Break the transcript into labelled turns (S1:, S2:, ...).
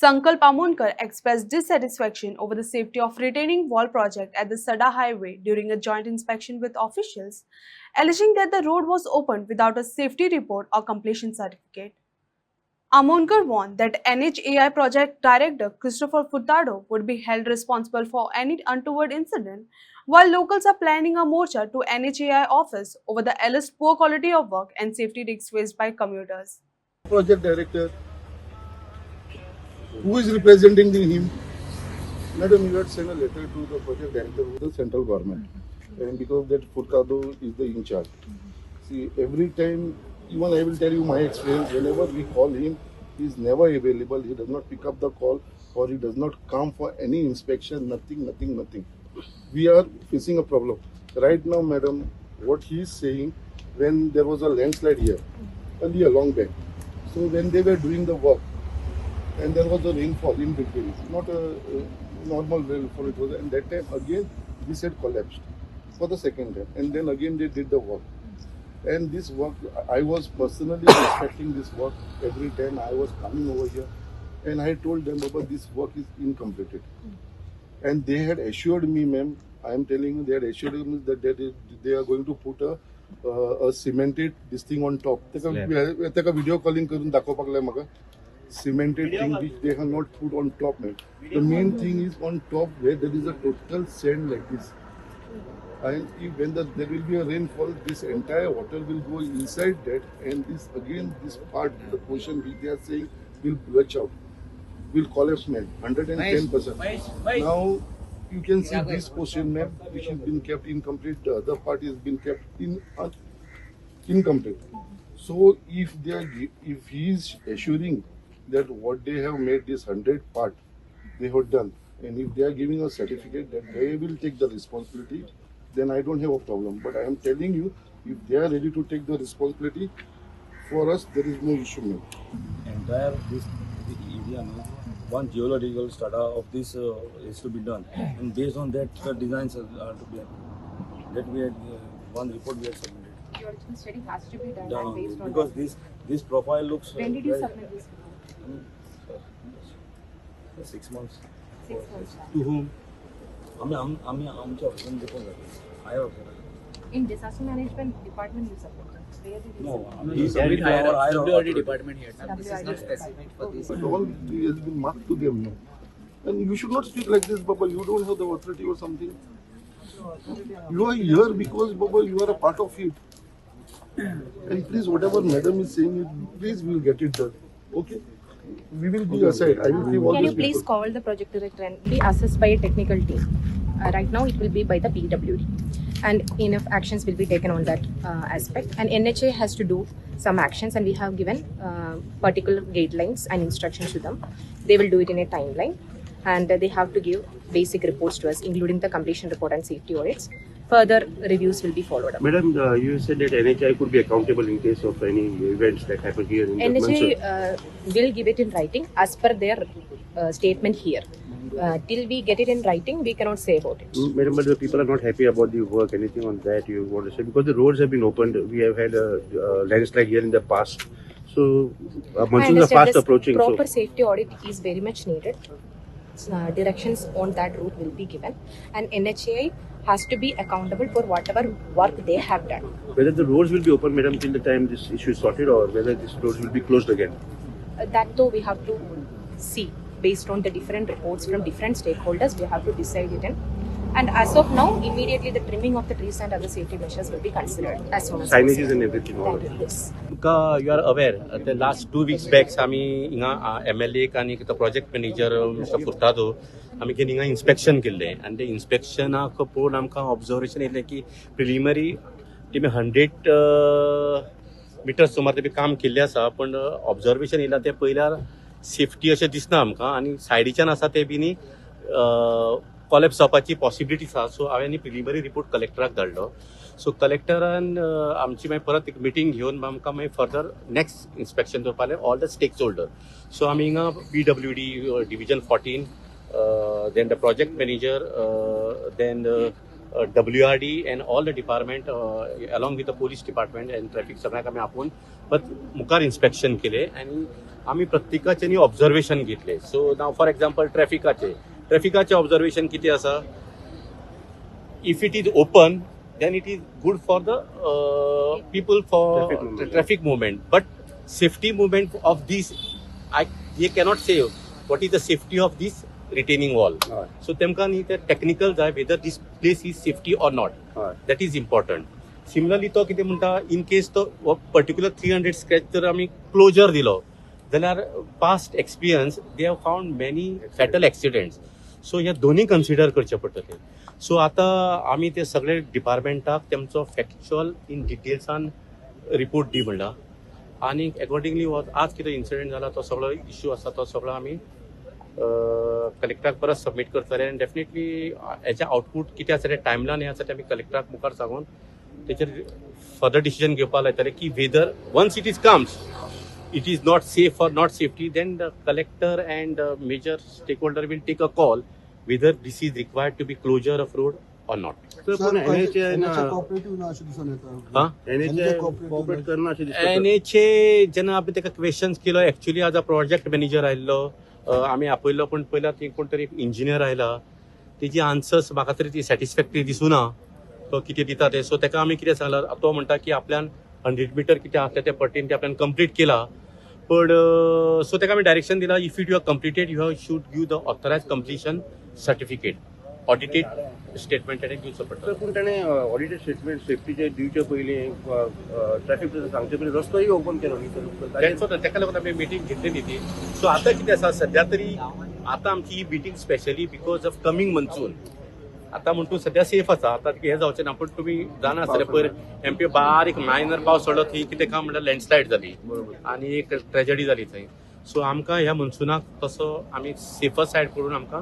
S1: Sankalp Amonkar expressed dissatisfaction over the safety of retaining wall project at the Sada Highway during a joint inspection with officials, alleging that the road was opened without a safety report or completion certificate. Amonkar warned that NHAI project director Christopher Furtado would be held responsible for any untoward incident, while locals are planning a morcha to NHAI office over the alleged poor quality of work and safety risks faced by commuters.
S2: Project director, who is representing him? Madam, you had sent a letter to the project director of the central government, and because that Furtado is the in charge. See, every time, even I will tell you my experience, whenever we call him, he is never available, he does not pick up the call, or he does not come for any inspection, nothing. We are facing a problem. Right now, madam, what he is saying, when there was a landslide here, earlier, long back, so when they were doing the work, and there was a rainfall in between, not a normal rainfall it was, and that time again this had collapsed for the second time, and then again they did the work. And this work, I was personally inspecting this work every time I was coming over here, and I told them about this work is incompleted. And they had assured me, ma'am, I am telling you, they had assured me that they are going to put a cemented this thing on top. Taka video calling करून दाखवपाक लागला म्हाका. Cemented thing which they have not put on top, man. The main thing is on top where there is a total sand like this. And if when there will be a rainfall, this entire water will go inside that, and this part, the portion which they are saying will belch out, will collapse, man, 110%. Now you can see this portion, map which has been kept incomplete. The other part has been kept incomplete. So if he is assuring that what they have made this 100 part they have done, and if they are giving a certificate that they will take the responsibility, then I don't have a problem. But I am telling you, if they are ready to take the responsibility, for us there is no issue, man.
S3: Entire this the area, no, one geological study of this is to be done, and based on that the designs are to be approved. That we had one report we had submitted.
S4: Geological study has to be done
S3: Done
S4: based on
S3: because
S4: that.
S3: this profile looks.
S4: When did you submit this?
S3: 6 months.
S4: 6 months back.
S3: To whom? आम्ही आमच्या ऑफिसमध्ये देखून जातो. I have.
S4: In disaster management department you submitted. Where did you
S3: No,
S4: submit?
S3: he submitted to our
S5: WRD department here. This is
S4: WRD
S5: not specific for this.
S2: But all has been marked to them now. And you should not speak like this, Baba. You don't have the authority or something. You are here because, Baba, you are a part of it. And please, whatever madam is saying, please we will get it done. Okay? We will be aside. I will give all
S4: Can
S2: these
S4: you please
S2: people.
S4: call the project director and be assessed by a technical team? Right now it will be by the PWD, and enough actions will be taken on that aspect. And NHA has to do some actions, and we have given particular guidelines and instructions to them. They will do it in a timeline, and they have to give basic reports to us, including the completion report and safety audits. Further reviews will be followed up.
S6: Madam, you said that NHI could be accountable in case of any events that happen here in
S4: NHA will give it in writing as per their statement here. Till we get it in writing, we cannot say about it.
S6: Madam, but the people are not happy about the work. Anything on that you want to say? Because the roads have been opened. We have had a landslide here in the past. So,
S4: I
S6: monsoons are
S4: understand
S6: fast
S4: this
S6: approaching.
S4: proper
S6: So,
S4: safety audit is very much needed. Directions on that route will be given, and NHAI has to be accountable for whatever work they have done.
S6: whether the roads will be open, madam, till the time this issue is sorted, or whether these roads will be closed again.
S4: That though we have to see based on the different reports from different stakeholders, we have to decide it in. And as of now, immediately the trimming of the trees and other safety measures will be considered as soon as
S6: Signages
S4: possible.
S6: and everything. all
S4: Thank
S6: that.
S4: you. Yes.
S7: You are aware the last 2 weeks back आम्ही हिंगा MLA आणि the project manager Mr. Furtado आम्ही की हिंगा inspection केले आणि ते inspection पळोवन आमकां observation येयलें की preliminary तेमी 100 मिटर्स सुमार तेमी काम केल्लें आसा पण ऑब्जर्वेशन येयला ते पयल्यार सेफ्टी अशें दिसना आमकां आणि सायडीच्यान आसा ते बिनी कॉलेप्स जावपाची पॉसिबिलिटीज आसा सो हांवें प्रिलिमिनरी रिपोर्ट कलेक्टराक धाडलो सो कलेक्टरान आमची मागीर परत एक मिटींग घेवन आमकां मागीर फर्दर नेक्स्ट इन्स्पेक्शन करपाक all the stakeholder so आमी हिंगा PWD division 14 then the project manager then WRD and all the department along with the police department and traffic सगळ्यांक आमी आपोवन मुखार इन्स्पेक्शन केले आणि आमी प्रत्येकाचे न्ही ऑब्जर्वेशन घेतले. सो नाव फॉर एक्झाम्पल ट्रॅफिकाचे ऑब्जर्वेशन किती आसा, if it is open then it is good for the people for traffic movement. But safety movement of this, they cannot say what is the safety of this retaining wall. So temka need the technical jai whether this place is safety or not. That is important. Similarly to kite munta in case to particular 300 scratch तर आम्ही closure दिलो जाल्यार past experience they have found many fatal accidents. सो ह्या दोन्ही consider करचे पडटले. सो आता आमी ते सगळे डिपार्टमेंटाक तेमचो फॅक्च्युअल इन डिटेल्सान रिपोर्ट दी म्हणला आनी अकॉर्डिंगली आज कितें इन्सिडंट जाला तो सगळो इश्यू आसा तो सगळो आमी कलेक्टराक परत सबमीट करतले आनी डेफिनेटली हेचे आउटपूट कितें आसा ते टायमलायन हें आसा ते आमी कलेक्टराक मुखार सांगून तेचेर फर्दर डिसिजन घेवपाक लायतले की whether once it is comes it is not safe or not safety, then the collector and major stakeholder will take a call whether this is required to be closure of road or not.
S6: तर पण NHA
S2: cooperative ना अशें दिसून येता.
S7: हा
S6: NHA cooperate करना अशें दिसता.
S7: NHA जेन्ना आमी तेका क्वेश्चन्स केलो एक्चुअली आज प्रोजेक्ट मॅनेजर आयल्लो आमी आपयल्लो पण पयला थंय कोण तरी इंजिनियर आयला तेजी आन्सर्स म्हाका तरी ती सॅटिस्फॅक्टरी दिसूना तो कितें दिता ते. सो तेका आमी कितें सांगला तो म्हणटा की आपल्यान 100 मीटर कितें आसलें त्या पट्टीन ते आपल्यान कंप्लीट केला. पण सो तेका आमी डायरेक्शन दिला if it you are completed you have should give the authorise completion certificate audited statement ताणें दिवचो पडटा.
S6: तर पूण ताणें ऑडिटेड स्टेटमेंट सेफ्टीचे दिवचे पयलीं ट्रॅफिक सांगचे पयलीं रस्तोय ओपन केलो न्ही.
S7: तेका लागून आमी मिटींग घेतलेली ती. सो आतां कितें आसा सध्या तरी आतां आमची ही meeting specially because of coming monsoon आता म्हणून सध्या सेफ आसा. आता हे जावचें ना पण तुम्ही जाणा आसतलें पयर एमपी बारीक मायनर पावस पडलो थंय कितें काय म्हणल्यार लँडस्लायड जाली आनी एक ट्रेजडी जाली थंय. सो आमकां ह्या मनसुनाक तसो आमी सेफर सायड करून आमकां